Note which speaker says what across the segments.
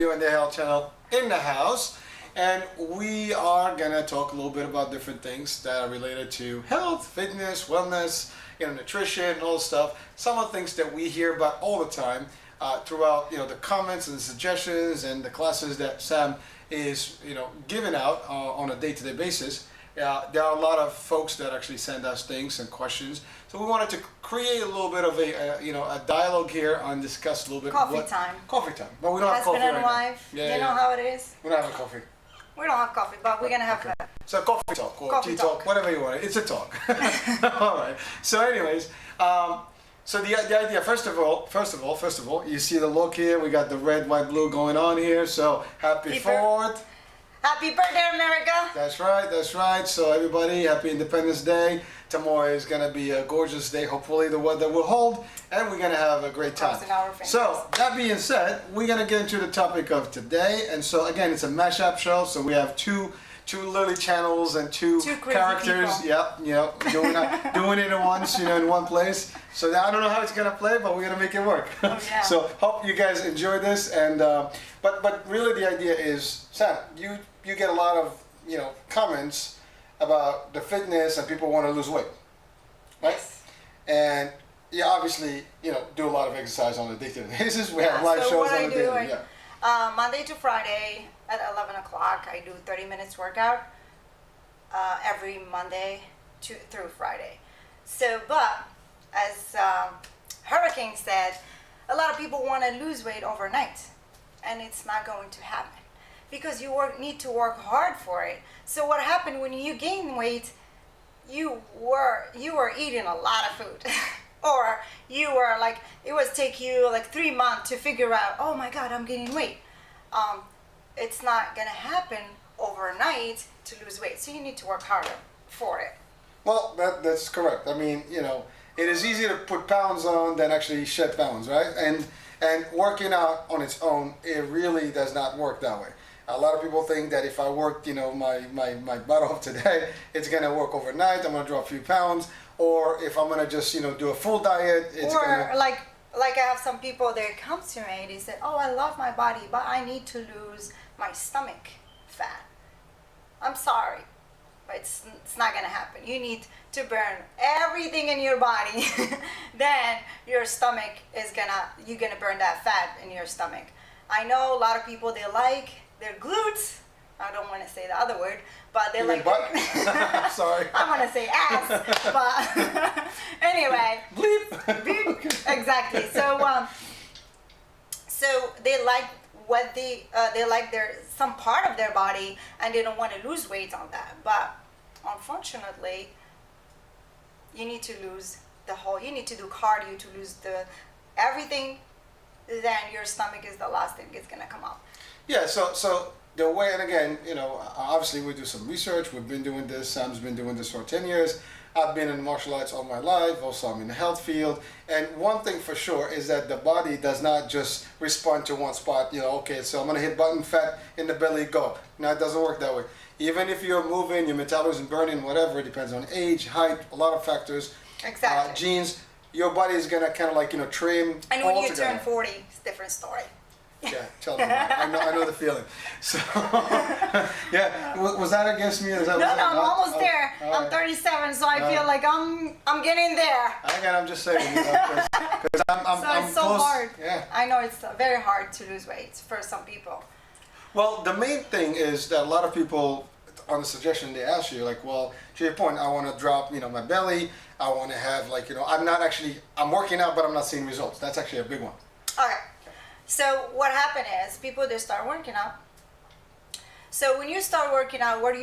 Speaker 1: You and the Health Channel in the house, and we are gonna talk a little bit about different things that are related to health, fitness, wellness, nutrition, and all this stuff. Some of the things that we hear about all the time throughout, the comments and the suggestions and the classes that Sam is, giving out on a day-to-day basis. There are a lot of folks that actually send us things and questions. So we wanted to create a little bit of a dialogue here and discuss a little bit.
Speaker 2: Coffee time.
Speaker 1: Coffee time. But we don't have coffee
Speaker 2: right now.
Speaker 1: Husband and
Speaker 2: wife. You know how it is?
Speaker 1: We don't have a coffee.
Speaker 2: We don't have coffee, but we're going to have
Speaker 1: So coffee talk or
Speaker 2: coffee
Speaker 1: tea
Speaker 2: talk.
Speaker 1: talk, whatever you want. It's a talk. All right. So anyways, so the idea, first of all, you see the look here. We got the red, white, blue going on here. So happy 4th.
Speaker 2: Happy birthday, America!
Speaker 1: That's right. So everybody, happy Independence Day. Tomorrow is going to be a gorgeous day. Hopefully the weather will hold, and we're going to have a great time. So that being said, we're going to get into the topic of today. And so again, it's a mashup show. So we have two Lily channels and two characters.
Speaker 2: People.
Speaker 1: Yep, doing it at once, in one place. So I don't know how it's going to play, but we're going to make it work.
Speaker 2: Oh, yeah.
Speaker 1: So hope you guys enjoy this. And but really the idea is, Sam, you get a lot of comments about the fitness and people want to lose weight, right?
Speaker 2: Yes.
Speaker 1: And you obviously do a lot of exercise on a daily basis. We have live shows on a daily.
Speaker 2: Monday to Friday at 11 o'clock, I do 30 minutes workout every Monday through Friday. So, but as Hurricane said, a lot of people want to lose weight overnight, and it's not going to happen because you need to work hard for it. So what happened when you gain weight? You were eating a lot of food. Or you were it was take you 3 months to figure out, oh my God, I'm gaining weight. It's not gonna happen overnight to lose weight. So you need to work harder for it.
Speaker 1: Well, that's correct. I mean, it is easier to put pounds on than actually shed pounds, right? And working out on its own, it really does not work that way. A lot of people think that if I worked, my butt off today, it's gonna work overnight. I'm gonna drop a few pounds. Or if I'm gonna just do a full diet, it's
Speaker 2: gonna like I have some people that come to me, they said, oh, I love my body, but I need to lose my stomach fat. I'm sorry, but it's not gonna happen. You need to burn everything in your body. Then your stomach you're gonna burn that fat in your stomach. I know a lot of people, they like their glutes. I don't want to say the other word, but they like
Speaker 1: Sorry.
Speaker 2: I want to say ass, but anyway.
Speaker 1: Bleep.
Speaker 2: Beep. Exactly. So they like they like some part of their body, and they don't want to lose weight on that. But unfortunately, you need to lose the whole. You need to do cardio to lose everything. Then your stomach is the last thing that's gonna come up.
Speaker 1: Yeah. So the way, and again, obviously we do some research. We've been doing this. Sam's been doing this for 10 years. I've been in martial arts all my life. Also, I'm in the health field. And one thing for sure is that the body does not just respond to one spot. Okay, so I'm going to hit button, fat in the belly, go. No, it doesn't work that way. Even if you're moving, your metabolism burning, whatever, it depends on age, height, a lot of factors.
Speaker 2: Exactly.
Speaker 1: Genes, your body is going to kind of trim.
Speaker 2: And when you turn 40, it's a different story.
Speaker 1: Yeah, tell me. I know the feeling. So, yeah, was that against me?
Speaker 2: No, I'm almost there. I'm 37, so I feel like I'm getting there.
Speaker 1: I'm just saying, because I'm
Speaker 2: it's so
Speaker 1: close.
Speaker 2: hard.
Speaker 1: Yeah.
Speaker 2: I know it's very hard to lose weight for some people.
Speaker 1: Well, the main thing is that a lot of people, on the suggestion, they ask you, well, to your point, I want to drop, my belly. I want to have, I'm working out, but I'm not seeing results. That's actually a big one.
Speaker 2: Okay. So what happened is people, they start working out. So when you start working out, what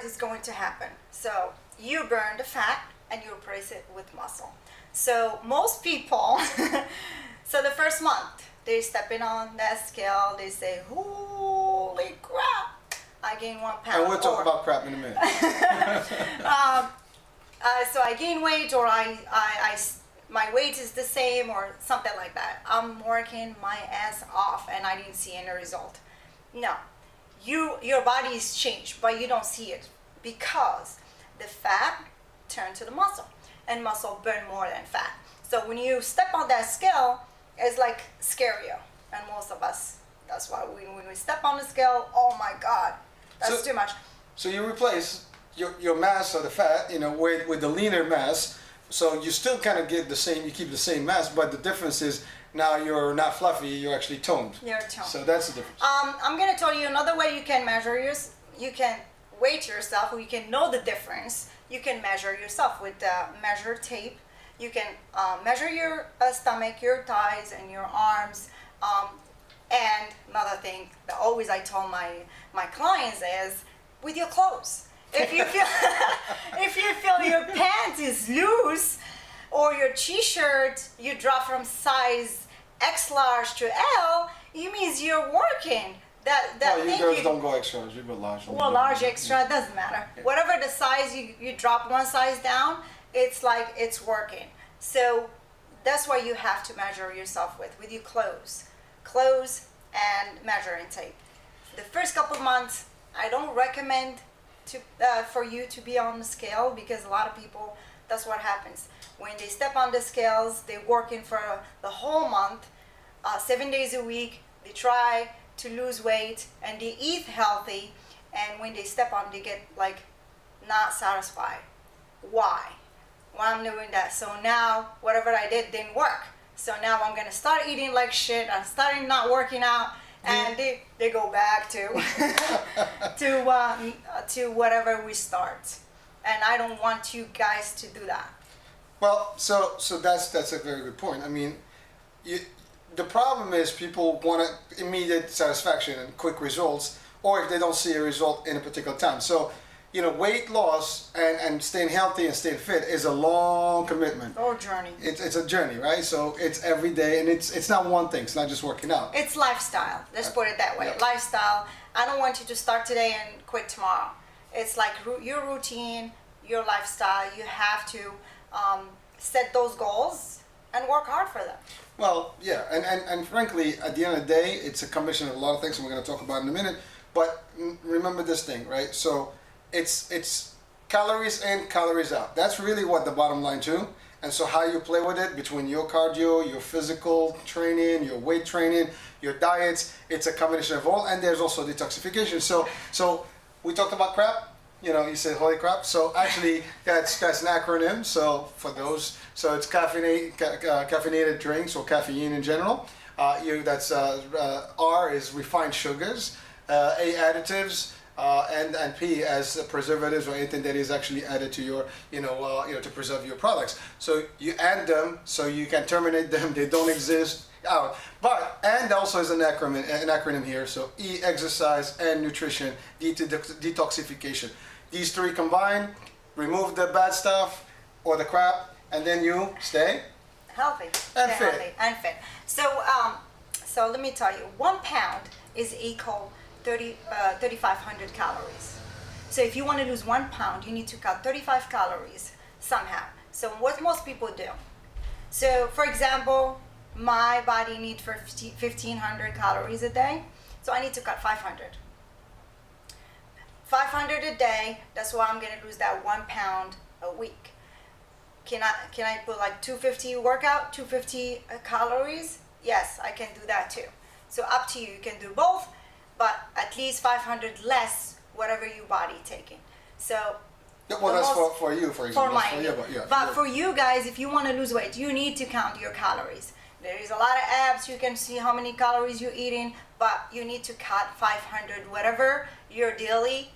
Speaker 2: is going to happen? So you burn the fat and you replace it with muscle. So most people, so the first month, they step in on that scale, they say, holy crap, I gained 1 pound.
Speaker 1: And we'll talk about crap in a minute.
Speaker 2: So I gain weight, or my weight is the same, or something like that. I'm working my ass off and I didn't see any result. No, your body is changed, but you don't see it because the fat turned to the muscle, and muscle burn more than fat. So when you step on that scale, it's like scarier, and most of us That's why when we step on the scale, oh my God, that's too much.
Speaker 1: So you replace your mass or the fat, with the leaner mass. So you still kind of get the same, you keep the same mass, but the difference is now you're not fluffy, you're actually toned.
Speaker 2: You're toned.
Speaker 1: So that's the difference.
Speaker 2: I'm going to tell you another way you can measure you can weight yourself, or you can know the difference. You can measure yourself with the measure tape. You can measure your stomach, your thighs, and your arms. And another thing that always I tell my clients is with your clothes. If you feel if you feel your pants is loose or your t-shirt you drop from size X large to L, it means you're working.
Speaker 1: Well, you girls don't go extra large, you go large.
Speaker 2: Well, large, extra, doesn't matter. Yeah. Whatever the size you drop one size down, it's like it's working. So that's why you have to measure yourself with your clothes and measuring tape. The first couple of months, I don't recommend for you to be on the scale, because a lot of people, that's what happens. When they step on the scales, they're working for the whole month, 7 days a week. They try to lose weight and they eat healthy, and when they step on, they get like not satisfied. Why I'm doing that? So now whatever I did didn't work, so now I'm gonna start eating like shit. I'm starting not working out, and they go back to to whatever we start, and I don't want you guys to do that.
Speaker 1: Well, so that's a very good point. I mean, the problem is people want immediate satisfaction and quick results, or if they don't see a result in a particular time. So, weight loss and staying healthy and staying fit is a long commitment.
Speaker 2: Or journey.
Speaker 1: It's a journey, right? So it's every day, and it's not one thing. It's not just working out.
Speaker 2: It's lifestyle. Let's put it that way.
Speaker 1: Yep.
Speaker 2: Lifestyle. I don't want you to start today and quit tomorrow. It's like your routine, your lifestyle. You have to set those goals and work hard for them.
Speaker 1: Well, yeah, and frankly, at the end of the day, it's a combination of a lot of things, and we're going to talk about in a minute. But remember this thing, right? So it's calories in, calories out. That's really what the bottom line too. And so how you play with it between your cardio, your physical training, your weight training, your diets, it's a combination of all. And there's also detoxification. So we talked about crap. You said holy crap. So actually, that's an acronym. So for those, so it's caffeinated drinks or caffeine in general. R is refined sugars, A additives, and P as preservatives or anything that is actually added to your, to preserve your products. So you add them so you can terminate them. They don't exist. And also is an acronym here. So E, exercise, and nutrition, D, detoxification. These three combined, remove the bad stuff or the crap, and then you stay
Speaker 2: healthy
Speaker 1: and fit.
Speaker 2: Healthy and fit. So let me tell you, 1 pound is equal 3,500 calories. So if you want to lose 1 pound, you need to cut 35 calories somehow. So what most people do. So for example, my body needs 1,500 calories a day, so I need to cut 500. 500 a day, that's why I'm gonna lose that 1 pound a week. Can I put like 250 workout, 250 calories? Yes, I can do that too. So up to you, you can do both, but at least 500 less whatever your body taking. So
Speaker 1: well, that's for you, for example.
Speaker 2: For mine. But for you guys, if you want to lose weight, you need to count your calories. There is a lot of apps, you can see how many calories you're eating, but you need to cut 500, whatever your daily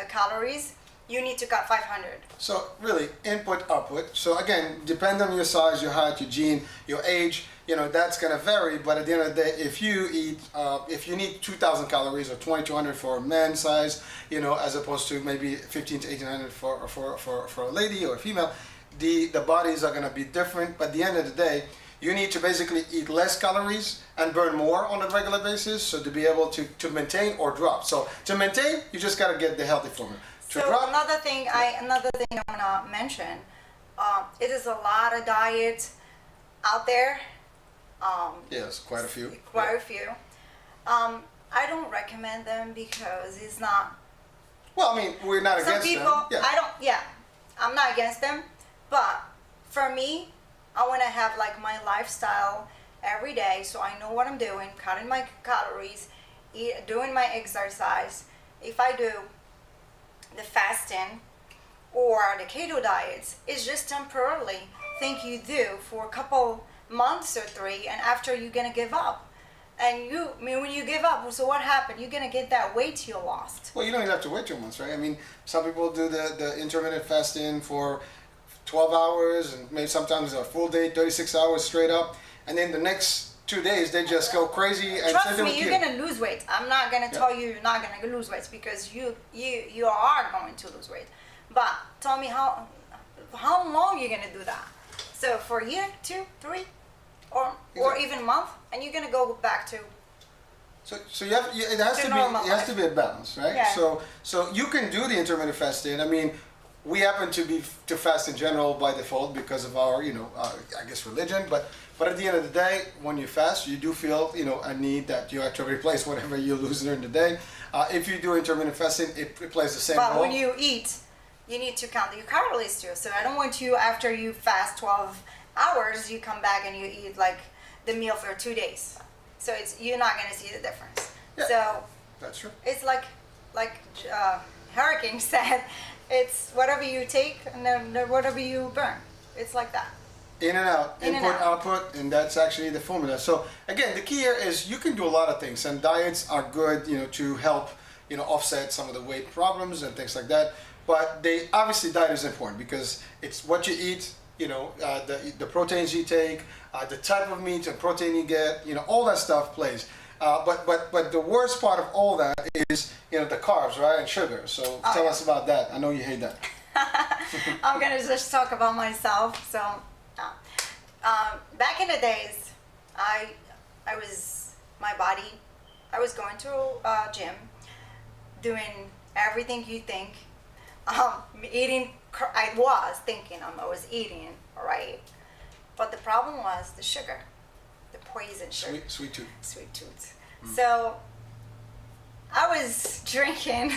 Speaker 2: calories, you need to cut 500. So
Speaker 1: really, input, output. So again, depend on your size, your height, your gene, your age, that's gonna vary, but at the end of the day, if you eat, if you need 2,000 calories or 2,200 for a man size, as opposed to maybe 15 to 1,800 for a lady or a female, the bodies are gonna be different, but at the end of the day, you need to basically eat less calories and burn more on a regular basis, so to be able to maintain or drop. So to maintain, you just got to get the healthy formula.
Speaker 2: So another thing I want to mention, it is a lot of diets out there.
Speaker 1: Yes, quite a few.
Speaker 2: Quite a few. I don't recommend them because it's not.
Speaker 1: Well, I mean, we're not against them.
Speaker 2: Some people, I'm not against them, but for me, I want to have like my lifestyle every day, so I know what I'm doing, cutting my calories, doing my exercise. If I do the fasting or the keto diets, it's just temporarily thing you do for a couple months or 3, and after you're gonna give up. And when you give up, so what happened? You're gonna get that weight you lost.
Speaker 1: Well, you don't even have to wait 2 months, right? I mean, some people do the intermittent fasting for 12 hours and maybe sometimes a full day, 36 hours straight up. And then the next 2 days, they just go crazy. And
Speaker 2: Trust me, you're gonna lose weight. I'm not gonna tell you you're not gonna lose weight, because you are going to lose weight. But tell me how long you're gonna do that. So for a year, 2, 3, or even a month, and you're gonna go back to.
Speaker 1: So it has to be a balance, right?
Speaker 2: Yeah.
Speaker 1: So you can do the intermittent fasting. I mean, we happen to fast in general by default because of our I guess religion. But at the end of the day, when you fast, you do feel a need that you have to replace whatever you lose during the day. If you do intermittent fasting, it plays the same role.
Speaker 2: But when you eat, you need to count your calories too. So I don't want you, after you fast 12 hours, you come back and you eat like the meal for 2 days. So you're not gonna see the difference.
Speaker 1: Yeah,
Speaker 2: so
Speaker 1: that's true.
Speaker 2: It's like Hurricane said, it's whatever you take and then whatever you burn. It's like that.
Speaker 1: In and out, input, output, and that's actually the formula. So again, the key here is you can do a lot of things, and diets are good, to help, offset some of the weight problems and things like that. But diet is important because it's what you eat, the proteins you take, the type of meat and protein you get, all that stuff plays. But the worst part of all that is, the carbs, right, and sugar. So tell us about that. I know you hate that.
Speaker 2: I'm gonna just talk about myself. So, back in the days, I was going to a gym, doing everything you think, eating. I was eating right, but the problem was the sugar, the poison sugar.
Speaker 1: Sweet tooth.
Speaker 2: Sweet tooth. So I was drinking.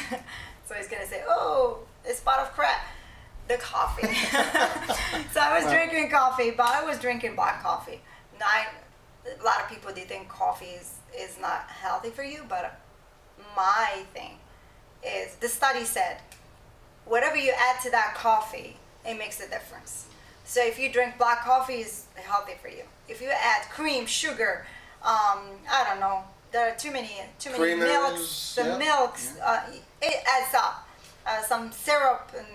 Speaker 2: So he's gonna say, "Oh, it's pot of crap." The coffee. So I was drinking coffee, but I was drinking black coffee. A lot of people do think coffee is not healthy for you, but my thing is, the study said, whatever you add to that coffee, it makes a difference. So if you drink black coffee, it's healthy for you. If you add cream, sugar, I don't know, there are too many
Speaker 1: Creamers,
Speaker 2: milks. Milks, it adds up. Some syrup, and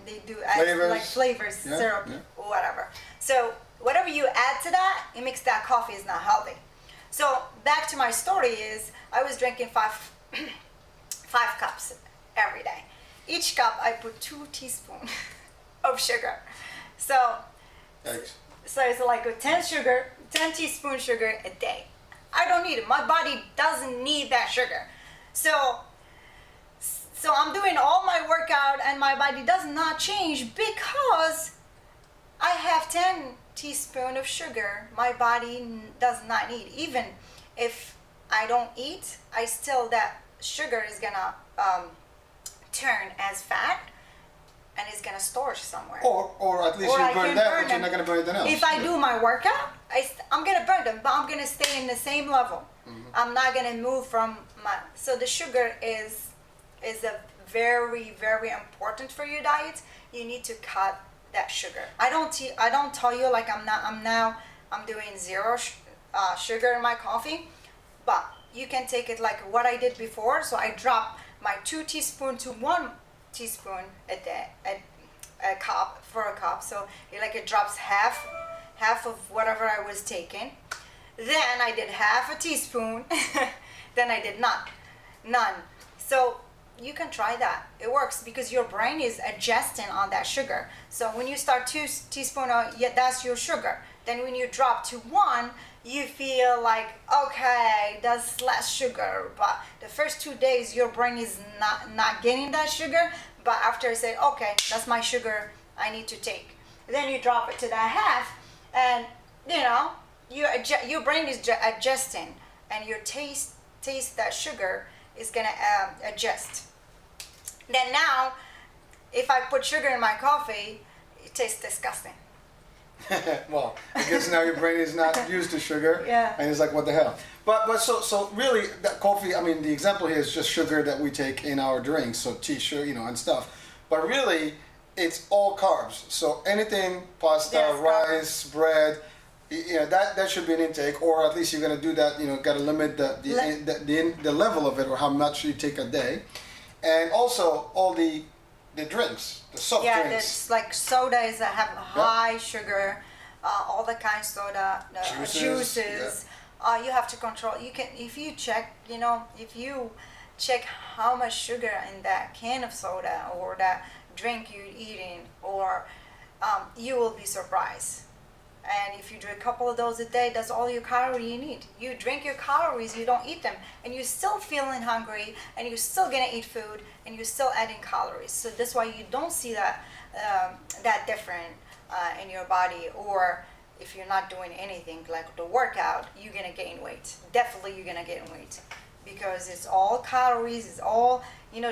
Speaker 2: they do add flavors, syrup, or whatever. So whatever you add to that, it makes that coffee is not healthy. So back to my story is, I was drinking five cups every day. Each cup I put 2 teaspoons of sugar. So it's like a 10 teaspoon sugar a day. I don't need it. My body doesn't need that sugar. So I'm doing all my workout and my body does not change because I have 10 teaspoons of sugar. My body does not need. Even if I don't eat, that sugar is gonna turn as fat and it's gonna store somewhere.
Speaker 1: Or at least you burn that, but you're not gonna burn anything else.
Speaker 2: If I do my workout, I'm gonna burn them, but I'm gonna stay in the same level. I'm not gonna move from so the sugar is a very, very important for your diet. You need to cut that sugar. I don't tell you like I'm doing 0 sugar in my coffee, but you can take it like what I did before. So I dropped my 2 teaspoons to 1 teaspoon a day, a cup. So it drops half of whatever I was taking. Then I did half a teaspoon. Then I did none. So you can try that. It works because your brain is adjusting on that sugar. So when you start 2 teaspoons, that's your sugar. Then when you drop to 1, you feel like, okay, that's less sugar. But the first 2 days, your brain is not getting that sugar. But after I say, okay, that's my sugar I need to take. Then you drop it to that half, and your brain is adjusting, and your taste that sugar is gonna adjust. Then now, if I put sugar in my coffee, it tastes disgusting.
Speaker 1: Well, I guess now your brain is not used to sugar,
Speaker 2: Yeah.
Speaker 1: and it's like, what the hell? But so really, that coffee. I mean, the example here is just sugar that we take in our drinks, so tea, sugar, and stuff. But really, it's all carbs. So anything, pasta,
Speaker 2: Yes,
Speaker 1: rice, bread, that should be an intake, or at least you're gonna do that. Got to limit the level of it, or how much you take a day, and also all the drinks, the soft
Speaker 2: Yeah,
Speaker 1: drinks.
Speaker 2: there's like sodas that have high sugar, all the kind of soda, juices. You have to control. You can, if you check, if you check how much sugar in that can of soda or that drink you're eating, or you will be surprised. And if you drink a couple of those a day, that's all your calorie you need. You drink your calories, you don't eat them, and you're still feeling hungry, and you're still gonna eat food, and you're still adding calories. So that's why you don't see that different in your body. Or if you're not doing anything like the workout, you're gonna gain weight. Definitely, you're gonna gain weight because it's all calories. It's all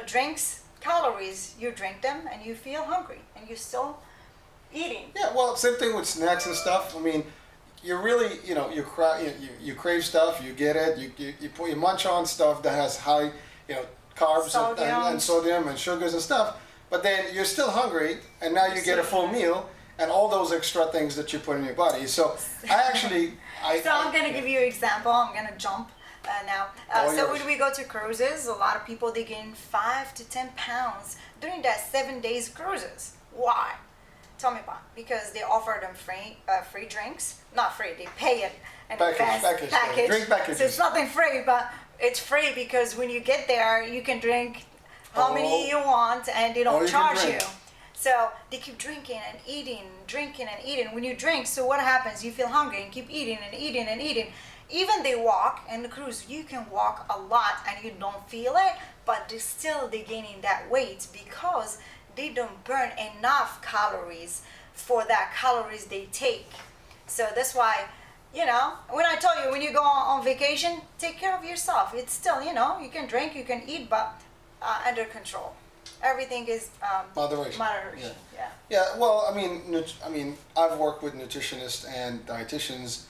Speaker 2: drinks, calories. You drink them, and you feel hungry, and you still eating.
Speaker 1: Yeah, well, same thing with snacks and stuff. I mean, you really, you crave stuff, you get it, you munch on stuff that has high, carbs and sodium and sugars and stuff. But then you're still hungry, and now you get a full meal and all those extra things that you put in your body. So
Speaker 2: I'm gonna give you an example. I'm gonna jump now. So when we go to cruises, a lot of people they gain 5 to 10 pounds during that 7 days cruises. Why? Tell me about it. Because they offer them free drinks. Not free, they pay it in advance. Package.
Speaker 1: Drink packages.
Speaker 2: So it's nothing free, but it's free because when you get there, you can drink how many you want, and they don't charge you. So they keep drinking and eating, drinking and eating. When you drink, so what happens? You feel hungry and keep eating and eating and eating. Even they walk in the cruise, you can walk a lot and you don't feel it, but they're gaining that weight because they don't burn enough calories for that calories they take. So that's why, when I tell you, when you go on vacation, take care of yourself. It's still, you can drink, you can eat, but under control. Everything is
Speaker 1: moderation. Yeah. Well, I mean, I've worked with nutritionists and dietitians.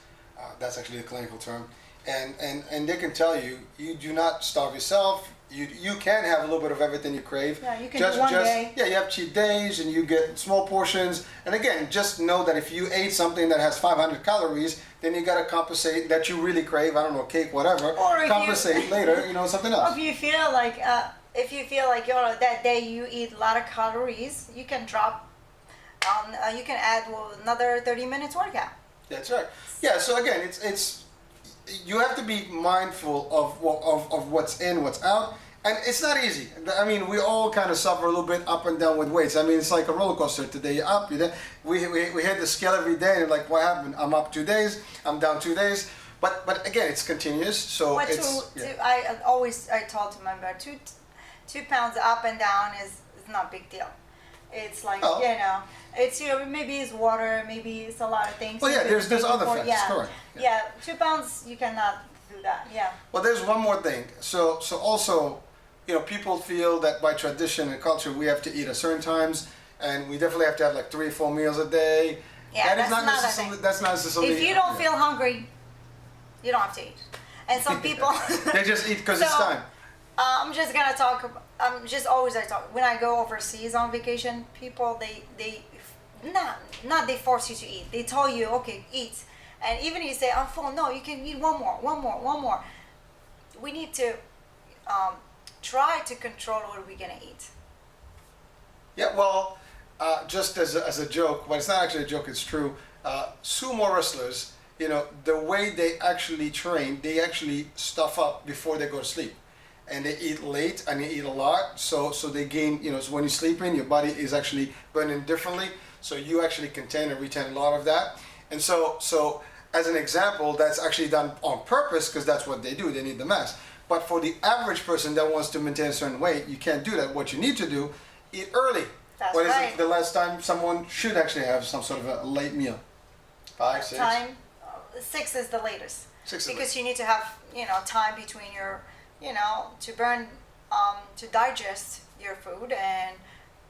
Speaker 1: That's actually a clinical term, and they can tell you, you do not starve yourself. You can have a little bit of everything you crave.
Speaker 2: Yeah, you can do one day.
Speaker 1: Yeah, you have cheat days and you get small portions. And again, just know that if you ate something that has 500 calories, then you got to compensate that you really crave. I don't know, cake, whatever.
Speaker 2: Or
Speaker 1: compensate later, something else.
Speaker 2: Or if you feel like that day you eat a lot of calories, you can drop. You can add another 30 minutes workout.
Speaker 1: That's right. Yeah. So again, it's you have to be mindful of what's in, what's out. And it's not easy. I mean, we all kind of suffer a little bit up and down with weights. I mean, it's like a roller coaster. Today you're up, you're down. We hit the scale every day, and like, what happened? I'm up 2 days, I'm down 2 days. But again, it's continuous. So I
Speaker 2: told to my member, 2 pounds up and down is not a big deal. It's like it's maybe it's water, maybe it's a lot of things.
Speaker 1: Well, yeah, there's other factors.
Speaker 2: Yeah.
Speaker 1: Correct.
Speaker 2: Yeah, 2 pounds you cannot do that. Yeah.
Speaker 1: Well, there's one more thing. So also, people feel that by tradition and culture we have to eat at certain times, and we definitely have to have like 3 or 4 meals a day.
Speaker 2: Yeah,
Speaker 1: that's not necessarily.
Speaker 2: If you don't feel hungry, you don't have to eat. And some people
Speaker 1: they just eat because it's time.
Speaker 2: I'm just gonna talk. I talk when I go overseas on vacation. People they they force you to eat. They tell you, okay, eat. And even if you say I'm full, no, you can eat one more. We need to try to control what we're gonna eat.
Speaker 1: Yeah, well, just as a joke, but it's not actually a joke. It's true. Sumo wrestlers, the way they actually train, they actually stuff up before they go to sleep, and they eat late and they eat a lot. So they gain. So when you're sleeping, your body is actually burning differently. So you actually contain and retain a lot of that. And so as an example, that's actually done on purpose because that's what they do. They need the mass. But for the average person that wants to maintain a certain weight, you can't do that. What you need to do, eat early.
Speaker 2: That's
Speaker 1: what
Speaker 2: right.
Speaker 1: Is it the last time someone should actually have some sort of a late meal? 5, 6?
Speaker 2: Time, 6 is the latest.
Speaker 1: 6
Speaker 2: because you need to have time between your to burn to digest your food and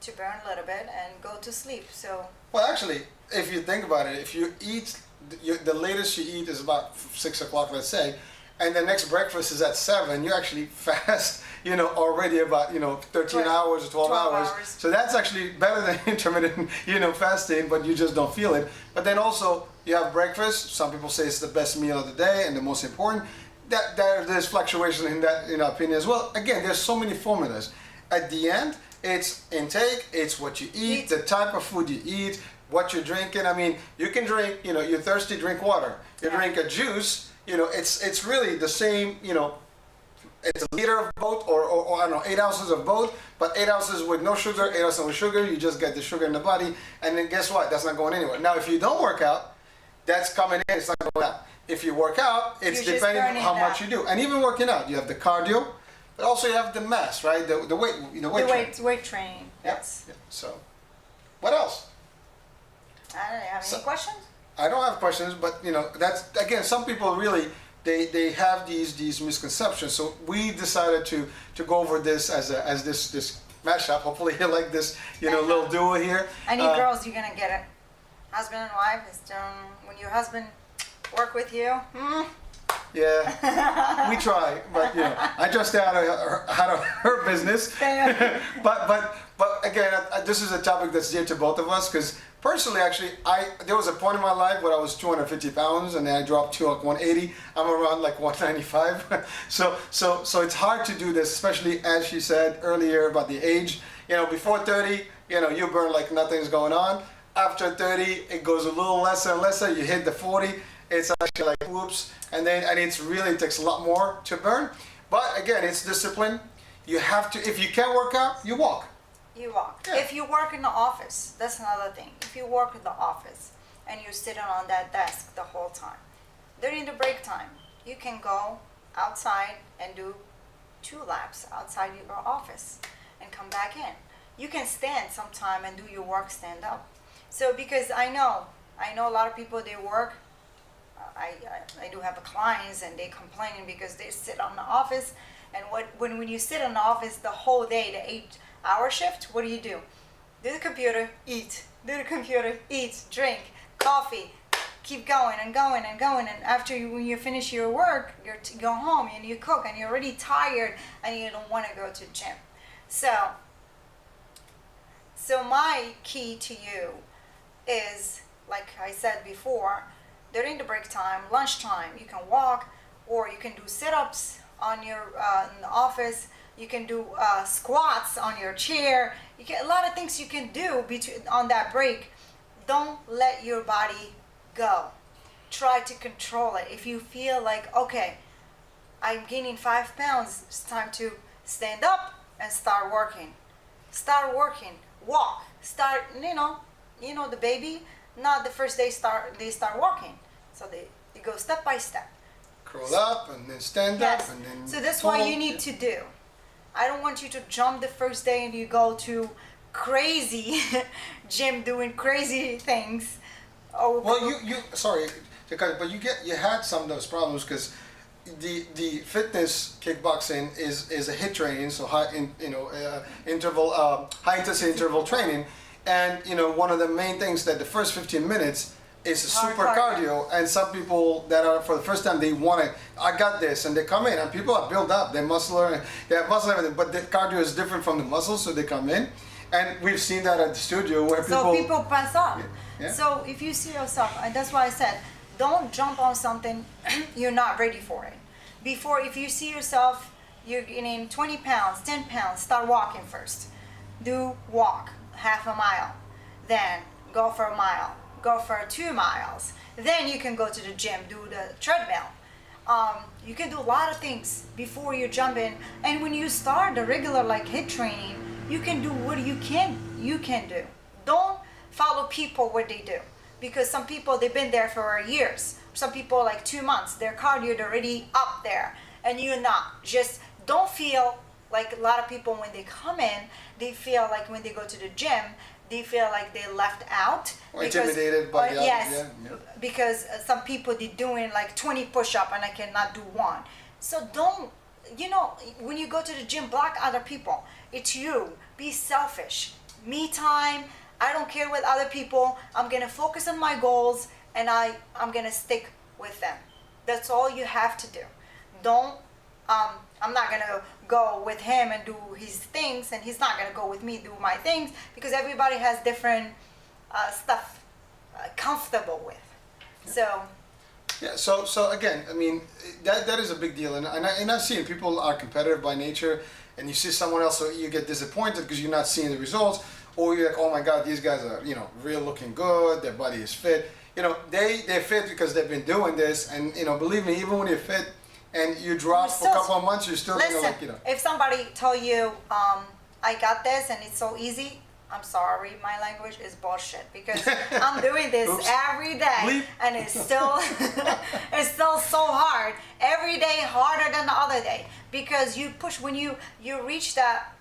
Speaker 2: to burn a little bit and go to sleep. So
Speaker 1: Well, actually, if you think about it, if you eat, the latest you eat is about 6 o'clock, let's say, and the next breakfast is at 7, you actually fast, already about, 13
Speaker 2: Right.
Speaker 1: hours or 12 hours.
Speaker 2: 12 hours.
Speaker 1: So that's actually better than intermittent, fasting, but you just don't feel it. But then also, you have breakfast. Some people say it's the best meal of the day and the most important. There's fluctuation in that, opinion as well. Again, there's so many formulas. At the end, it's intake, it's what you eat, the type of food you eat, what you're drinking. I mean, you can drink, you're thirsty, drink water. You drink a juice, it's really the same, it's a liter of both, or I don't know, 8 ounces of both, but 8 ounces with no sugar, 8 ounces with sugar, you just get the sugar in the body, and then guess what? That's not going anywhere. Now, if you don't work out, that's coming in, it's not going out. If you work out, it's
Speaker 2: You're just
Speaker 1: depending on
Speaker 2: burning
Speaker 1: how
Speaker 2: it
Speaker 1: much
Speaker 2: out.
Speaker 1: you do. And even working out, you have the cardio, but also you have the mass, right? The weight, weight training.
Speaker 2: weight training.
Speaker 1: Yeah.
Speaker 2: Yes.
Speaker 1: Yeah. So, what else?
Speaker 2: I don't have
Speaker 1: So-
Speaker 2: any questions?
Speaker 1: I don't have questions, but that's again, some people really they have these misconceptions. So we decided to go over this as this mashup. Hopefully you like this little duo here.
Speaker 2: Any girls, you're gonna get it. Husband and wife is when your husband work with you.
Speaker 1: Yeah, we try, but I just stay out of her business. but again, this is a topic that's dear to both of us because personally, actually, there was a point in my life where I was 250 pounds and then I dropped to like 180. I'm around like 195. so it's hard to do this, especially as she said earlier about the age. Before 30, you burn like nothing's going on. After 30, it goes a little lesser and lesser. You hit the 40. It's actually like whoops, and it really takes a lot more to burn. But again, it's discipline. You have to. If you can't work out, you walk.
Speaker 2: You walk.
Speaker 1: Yeah.
Speaker 2: If you work in the office, that's another thing. If you work in the office and you're sitting on that desk the whole time, during the break time, you can go outside and do 2 laps outside your office and come back in. You can stand sometime and do your work stand up. So because I know a lot of people, they work. I do have clients and they complaining because they sit on the office, and when you sit in the office the whole day, the 8-hour shift, what do? Do the computer, eat. Do the computer, eat, drink, coffee, keep going and going and going. And after when you finish your work, you go home and you cook and you're already tired and you don't want to go to the gym. So my key to you is, like I said before, during the break time, lunchtime, you can walk or you can do sit-ups on your in the office. You can do squats on your chair. A lot of things you can do on that break. Don't let your body go. Try to control it. If you feel like, okay, I'm gaining 5 pounds, it's time to stand up and start working. Start working. Walk. Start, the baby, not the first day they start walking. So they go step by step.
Speaker 1: Curl up and then stand
Speaker 2: Yes.
Speaker 1: up and then.
Speaker 2: So that's what you need to do. I don't want you to jump the first day and you go to crazy gym doing crazy things. Oh,
Speaker 1: Well, you sorry, but you had some of those problems because the fitness kickboxing is a HIIT training, so interval high intensity interval training, and one of the main things that the first 15 minutes is a super cardio, and some people that are for the first time, they want to, I got this, and they come in, and people are built up, they have muscle and everything, but the cardio is different from the muscles, so they come in, and we've seen that at the studio where
Speaker 2: people pass up.
Speaker 1: Yeah.
Speaker 2: So if you see yourself, and that's why I said, don't jump on something you're not ready for it. Before, if you see yourself, you're gaining 20 pounds, 10 pounds, start walking first. Walk half a mile, then go for a mile, go for 2 miles. Then you can go to the gym, do the treadmill. You can do a lot of things before you jump in. And when you start the regular like HIIT training, you can do what you can do. Don't follow people what they do, because some people, they've been there for years. Some people like 2 months, their cardio already up there, and you're not. Just don't feel like a lot of people when they come in, they feel like when they go to the gym, they feel like they're left out.
Speaker 1: Or intimidated by the others,
Speaker 2: yes,
Speaker 1: yeah.
Speaker 2: because some people, they're doing like 20 push-up and I cannot do 1. So don't, when you go to the gym, block other people. It's you. Be selfish. me time. I don't care with other people. I'm gonna focus on my goals, and I'm gonna stick with them. That's all you have to do. Don't. I'm not gonna go with him and do his things, and he's not gonna go with me do my things, because everybody has different stuff comfortable with. So.
Speaker 1: Yeah, so again, I mean, that is a big deal, and I've seen people are competitive by nature, and you see someone else, so you get disappointed because you're not seeing the results, or you're like, oh my God, these guys are, you know, real looking good, their body is fit. You know, they're fit because they've been doing this, and you know, believe me, even when you're fit and you drop for a couple of months, you're still
Speaker 2: listen,
Speaker 1: gonna like, you know.
Speaker 2: if somebody tell you, I got this and it's so easy, I'm sorry, my language is bullshit, because I'm doing this every day.
Speaker 1: Bleep.
Speaker 2: And it's still it's still so hard. Every day harder than the other day, because you push when you reach that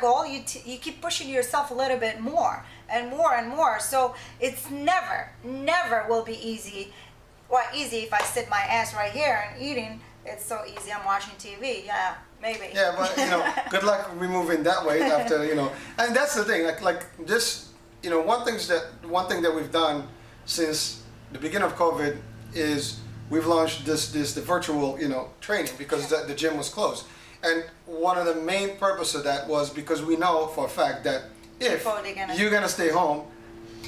Speaker 2: goal, you keep pushing yourself a little bit more and more and more. So it's never will be easy. Well, easy if I sit my ass right here and eating. It's so easy. I'm watching TV. Yeah, maybe.
Speaker 1: Yeah, but you know, good luck removing that weight after, you know. And that's the thing. Like this, you know, one thing that we've done since the beginning of COVID is we've launched the virtual, you know, training, because the gym was closed. And one of the main purpose of that was because we know for a fact that if you're gonna stay home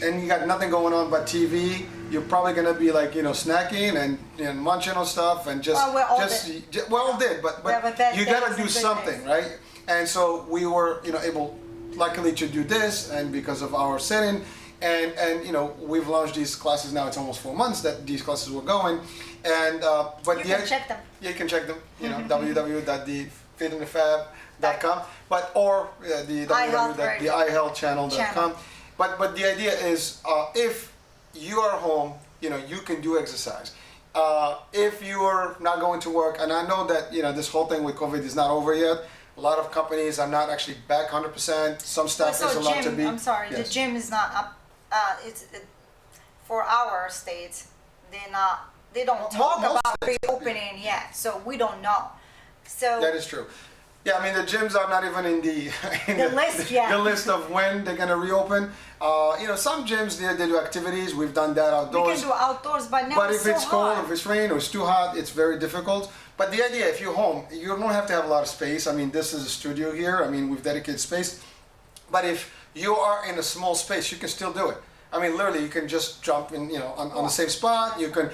Speaker 1: and you got nothing going on but TV, you're probably gonna be like, you know, snacking and munching on stuff and just
Speaker 2: Well,
Speaker 1: we all did, but you gotta do something, right? And so we were, you know, able, luckily, to do this, and because of our setting, and you know, we've launched these classes now. It's almost 4 months that these classes were going, and but
Speaker 2: you can check them.
Speaker 1: Yeah, you can check them. You know, www.thefitinthefab.com, but or the iHealthchannel.com. But the idea is, if you are home, you know, you can do exercise. If you are not going to work, and I know that, you know, this whole thing with COVID is not over yet. A lot of companies are not actually back 100%. Some staff is allowed to be.
Speaker 2: I'm sorry,
Speaker 1: Yes.
Speaker 2: the gym is not up. For our state, they don't talk
Speaker 1: most
Speaker 2: about
Speaker 1: states.
Speaker 2: reopening yet, so we don't know. So
Speaker 1: That is true. Yeah, I mean, the gyms are not even in the
Speaker 2: list yet.
Speaker 1: the list of when they're gonna reopen. You know, some gyms they do activities. We've done that
Speaker 2: we
Speaker 1: outdoors.
Speaker 2: can do outdoors, but now
Speaker 1: But
Speaker 2: it's
Speaker 1: if it's
Speaker 2: so
Speaker 1: cold,
Speaker 2: hot.
Speaker 1: if it's rain, or it's too hot, it's very difficult. But the idea, if you're home, you don't have to have a lot of space. I mean, this is a studio here. I mean, we've dedicated space. But if you are in a small space, you can still do it. I mean, literally, you can just jump in, you know, on the same spot. You can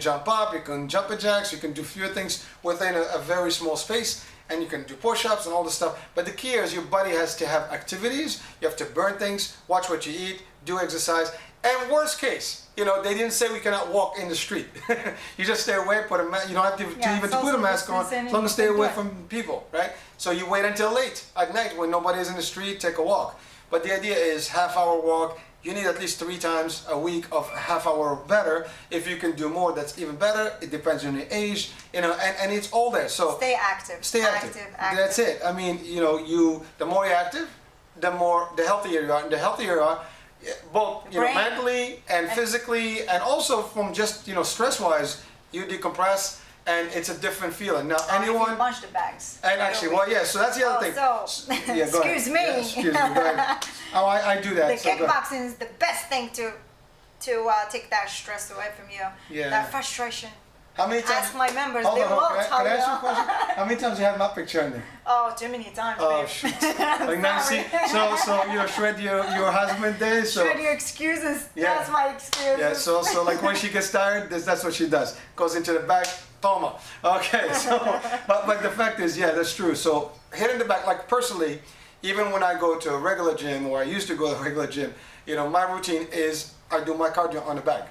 Speaker 1: jump up. You can jumping jacks. You can do few things within a very small space, and you can do push-ups and all this stuff. But the key is your body has to have activities. You have to burn things, watch what you eat, do exercise. And worst case, you know, they didn't say we cannot walk in the street. You just stay away, put a mask. You don't have to even to put a mask on, as long as stay away from people, right? So you wait until late at night when nobody's in the street, take a walk. But the idea is half-hour walk. You need at least 3 times a week of half hour better. If you can do more, that's even better. It depends on your age, you know, and it's all there. So
Speaker 2: Stay active.
Speaker 1: Stay active. That's it. I mean, you know, the more you're active, the healthier you are. And the healthier you are, both, you know, mentally and physically, and also from just, you know, stress-wise, you decompress. And it's a different feeling. Now, anyone.
Speaker 2: You bunch the bags.
Speaker 1: And actually, well, yeah. So that's the other thing.
Speaker 2: So,
Speaker 1: yeah, go
Speaker 2: excuse me.
Speaker 1: Yeah, excuse me. Go ahead. Oh, I do that.
Speaker 2: The kickboxing is the best thing to take that stress away from you.
Speaker 1: Yeah.
Speaker 2: That frustration.
Speaker 1: How many times?
Speaker 2: Ask my members.
Speaker 1: Hold
Speaker 2: They
Speaker 1: on,
Speaker 2: will
Speaker 1: can
Speaker 2: tell
Speaker 1: I ask you a
Speaker 2: you.
Speaker 1: question? How many times you have my picture in there?
Speaker 2: Oh, too many times.
Speaker 1: Oh,
Speaker 2: babe.
Speaker 1: shoot. Like now, see, so you know, shred your husband day. So
Speaker 2: Shred your excuses.
Speaker 1: Yeah.
Speaker 2: That's my excuse.
Speaker 1: yeah, so like when she gets tired, that's what she does. Goes into the back, toma. Okay, so but the fact is, yeah, that's true. So hitting the back, like personally, even when I go to a regular gym, or I used to go to a regular gym, you know, my routine is I do my cardio on the bag.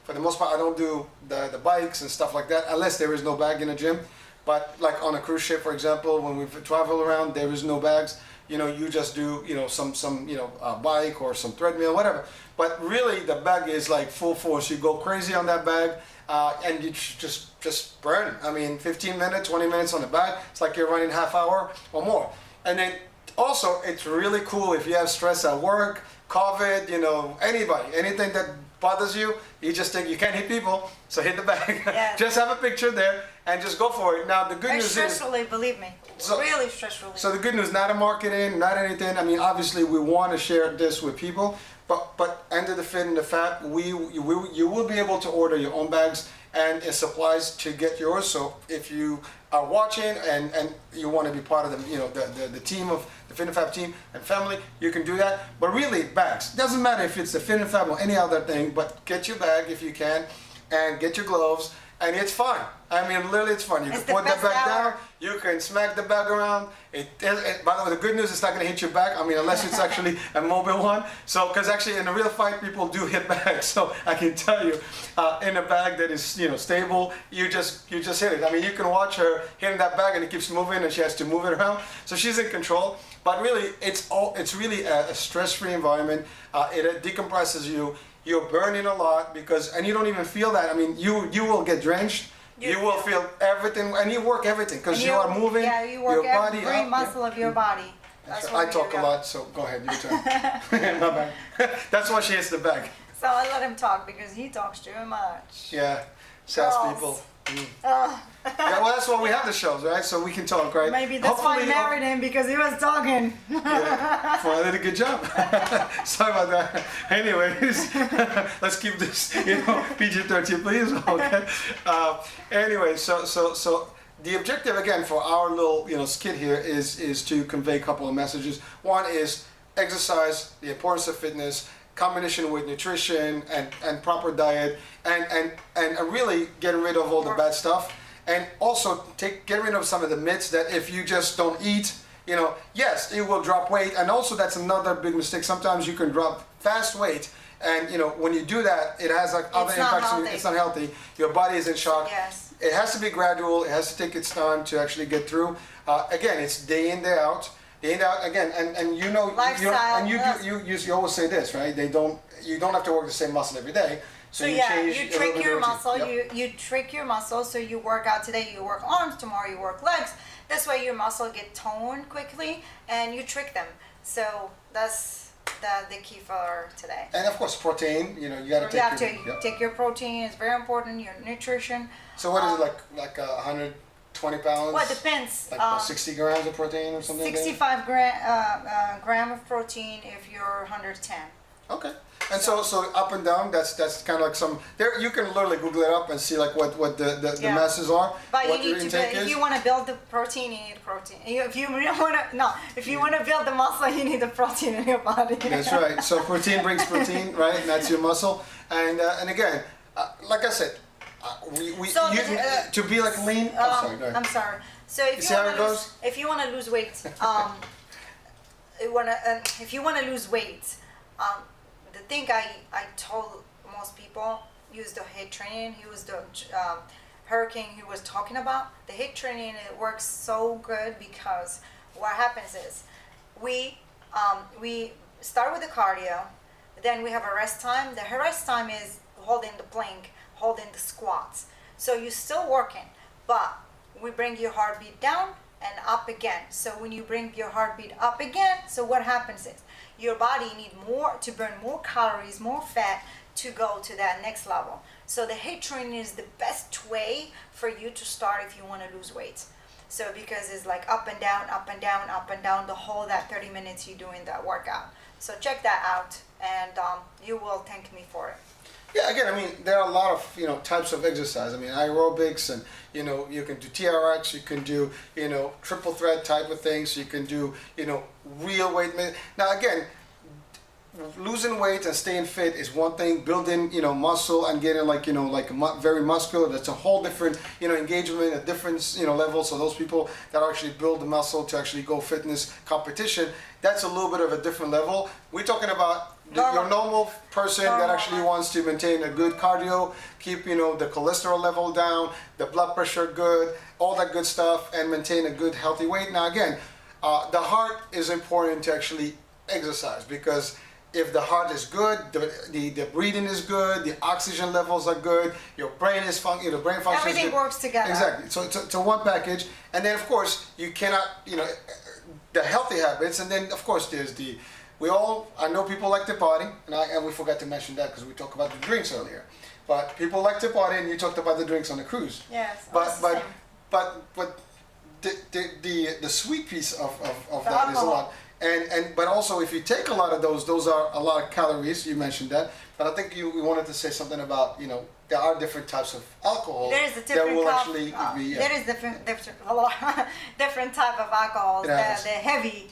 Speaker 1: For the most part, I don't do the bikes and stuff like that, unless there is no bag in the gym. But like on a cruise ship, for example, when we travel around, there is no bags. You know, you just do, you know, some you know, bike or some treadmill, whatever. But really, the bag is like full force. You go crazy on that bag, and you just burn. I mean, 15 minutes, 20 minutes on the bag. It's like you're running half hour or more. And then also, it's really cool if you have stress at work, COVID, you know, anything that bothers you, you just think you can't hit people, so hit the bag.
Speaker 2: Yes.
Speaker 1: Just have a picture there and just go for it. Now the good
Speaker 2: Very
Speaker 1: news is,
Speaker 2: stressfully, believe me.
Speaker 1: So-
Speaker 2: Really stressfully.
Speaker 1: so the good news, not a marketing, not anything. I mean, obviously we want to share this with people, but under the fit and the fat, you will be able to order your own bags and supplies to get yours. So if you are watching and you want to be part of the team of the Fit and Fab team and family, you can do that. But really, bags, doesn't matter if it's the Fit and Fab or any other thing, but get your bag if you can and get your gloves. And it's fun. I mean, literally, it's fun. You
Speaker 2: It's
Speaker 1: can
Speaker 2: the
Speaker 1: put the
Speaker 2: best
Speaker 1: bag
Speaker 2: hour.
Speaker 1: down. You can smack the bag around. By the way, the good news, it's not going to hit your back. I mean, unless it's actually a mobile one. So, because actually in a real fight, people do hit bags. So I can tell you, in a bag that is stable, you just hit it. I mean, you can watch her hitting that bag, and it keeps moving, and she has to move it around. So she's in control. But really, it's really a stress-free environment. It decompresses you. You're burning a lot and you don't even feel that. I mean, you will get drenched. You will feel everything, and you work everything because you are moving.
Speaker 2: Yeah, you work
Speaker 1: your body
Speaker 2: every
Speaker 1: up.
Speaker 2: muscle of your body. That's
Speaker 1: I
Speaker 2: what
Speaker 1: talk
Speaker 2: we
Speaker 1: a
Speaker 2: do.
Speaker 1: lot, so go ahead, your turn. My bad. That's why she hits the bag.
Speaker 2: So I let him talk because he talks too much.
Speaker 1: Yeah, sass
Speaker 2: Girls.
Speaker 1: people.
Speaker 2: Ugh.
Speaker 1: Yeah, well, that's why we have the shows, right? So we can talk, right?
Speaker 2: Maybe that's why I married him, because he was talking.
Speaker 1: Yeah, well, I did a good job. Sorry about that. Anyways, let's keep this, PG-13, please. Okay. Anyway, so the objective again for our little, skit here is to convey a couple of messages. One is exercise, the importance of fitness, combination with nutrition and proper diet, and really getting rid of all the bad stuff. And also get rid of some of the myths that if you just don't eat, yes, it will drop weight. And also that's another big mistake. Sometimes you can drop fast weight, and when you do that, it has like other impacts. It's not healthy. Your body is in shock.
Speaker 2: Yes.
Speaker 1: It has to be gradual. It has to take its time to actually get through. Again, it's day in, day out. Day in, day out again, and
Speaker 2: Lifestyle,
Speaker 1: and you always say this, right? You don't have to work the same muscle every day.
Speaker 2: So yeah,
Speaker 1: change
Speaker 2: you
Speaker 1: a little
Speaker 2: trick
Speaker 1: bit
Speaker 2: your
Speaker 1: of routine.
Speaker 2: muscle.
Speaker 1: Yep.
Speaker 2: You trick your muscle. So you work out today, you work arms. Tomorrow you work legs. This way your muscle get toned quickly, and you trick them. So that's the key for today.
Speaker 1: And of course, protein. You got to
Speaker 2: You have
Speaker 1: take
Speaker 2: to
Speaker 1: your. Yep.
Speaker 2: take your protein. It's very important. Your nutrition.
Speaker 1: So what is it like 120 pounds?
Speaker 2: Well, it depends.
Speaker 1: Like about 60 grams of protein or something.
Speaker 2: 65 gram of protein if you're 110.
Speaker 1: Okay. And so up and down, that's kind of like some there. You can literally Google it up and see like what the
Speaker 2: Yeah.
Speaker 1: masses are.
Speaker 2: But
Speaker 1: what
Speaker 2: you
Speaker 1: your
Speaker 2: need to
Speaker 1: intake
Speaker 2: build, if
Speaker 1: is.
Speaker 2: you want to build the protein, you need protein. If you want to build the muscle, you need the protein in your body.
Speaker 1: That's right. So protein brings protein, right? And that's your muscle. And again, like I said,
Speaker 2: So
Speaker 1: to be like lean. I'm sorry. Go ahead.
Speaker 2: I'm sorry. So if
Speaker 1: See how it goes?
Speaker 2: if you want to lose weight, if you want to lose weight, the thing I told most people, use the HIIT training. He was the Hurricane he was talking about. The HIIT training, it works so good because what happens is we start with the cardio, then we have a rest time. The rest time is holding the plank, holding the squats. So you're still working, but we bring your heartbeat down and up again. So when you bring your heartbeat up again, so what happens is your body needs more to burn more calories, more fat to go to that next level. So the HIIT training is the best way for you to start if you want to lose weight. So because it's like up and down, up and down, up and down the whole that 30 minutes you're doing that workout. So check that out, and you will thank me for it.
Speaker 1: Yeah, again, I mean, there are a lot of, types of exercise. I mean, aerobics and, you can do TRX, you can do, triple threat type of things. You can do, real weight. Now, again, losing weight and staying fit is one thing. Building, muscle and getting very muscular, that's a whole different, engagement, a different, level. So those people that actually build the muscle to actually go fitness competition, that's a little bit of a different level. We're talking about your normal person that actually wants to maintain a good cardio, keep, the cholesterol level down, the blood pressure good, all that good stuff, and maintain a good healthy weight. Now again, the heart is important to actually exercise, because if the heart is good, the breathing is good, the oxygen levels are good, your brain is the brain function
Speaker 2: Everything
Speaker 1: is good.
Speaker 2: works together.
Speaker 1: Exactly. So it's a one package, and then of course you cannot, the healthy habits, and then of course there's the I know people like to party, and we forgot to mention that because we talked about the drinks earlier. But people like to party, and you talked about the drinks on the cruise.
Speaker 2: Yes.
Speaker 1: But the sweet piece of
Speaker 2: The
Speaker 1: that is a
Speaker 2: alcohol.
Speaker 1: lot. But also if you take a lot of those are a lot of calories. You mentioned that, but I think you wanted to say something about, you know, there are different types of alcohol
Speaker 2: There is a
Speaker 1: that
Speaker 2: different
Speaker 1: will
Speaker 2: cup,
Speaker 1: actually be. Yeah.
Speaker 2: there is different type of alcohols.
Speaker 1: It
Speaker 2: The
Speaker 1: happens.
Speaker 2: heavy,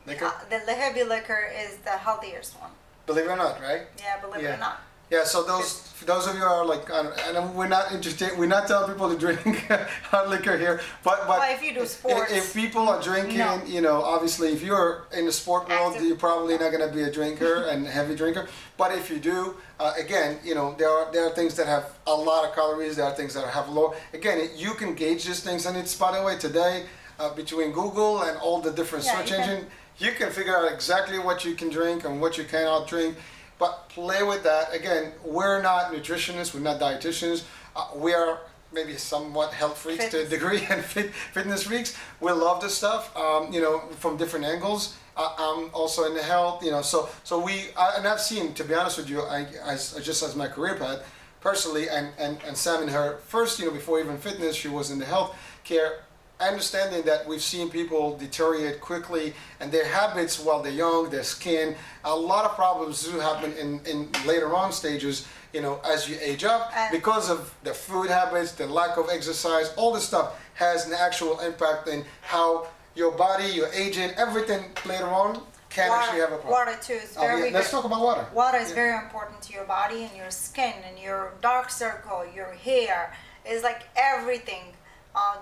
Speaker 1: Liquor?
Speaker 2: the heavy liquor is the healthiest one.
Speaker 1: Believe it or not, right?
Speaker 2: Yeah, believe it
Speaker 1: Yeah.
Speaker 2: or not.
Speaker 1: Yeah, so for those of you who are like, and we're not interested, we're not telling people to drink hard liquor here, but
Speaker 2: Well, if you do sports,
Speaker 1: if people are drinking,
Speaker 2: no.
Speaker 1: you know, obviously if you're in the sport world,
Speaker 2: Active.
Speaker 1: you're probably not going to be a drinker and heavy drinker. But if you do, again, you know, there are things that have a lot of calories, there are things that have low. Again, you can gauge these things, and it's, by the way, today between Google and all the different
Speaker 2: Yeah,
Speaker 1: search
Speaker 2: you can-
Speaker 1: engine, you can figure out exactly what you can drink and what you cannot drink. But play with that. Again, we're not nutritionists, we're not dietitians. We are maybe somewhat health freaks to a degree and fitness freaks. We love this stuff, you know, from different angles. I'm also into health, you know. So and I've seen, to be honest with you, just as my career path, personally, and Sam in her first, you know, before even fitness, she was in the health care. Understanding that we've seen people deteriorate quickly and their habits while they're young, their skin, a lot of problems do happen in later on stages, you know, as you age up because of the food habits, the lack of exercise, all this stuff has an actual impact in how your body, your aging, everything later on can actually have a problem.
Speaker 2: Water too is very
Speaker 1: Let's talk about water.
Speaker 2: Water is very important to your body and your skin and your dark circle, your hair. It's like everything.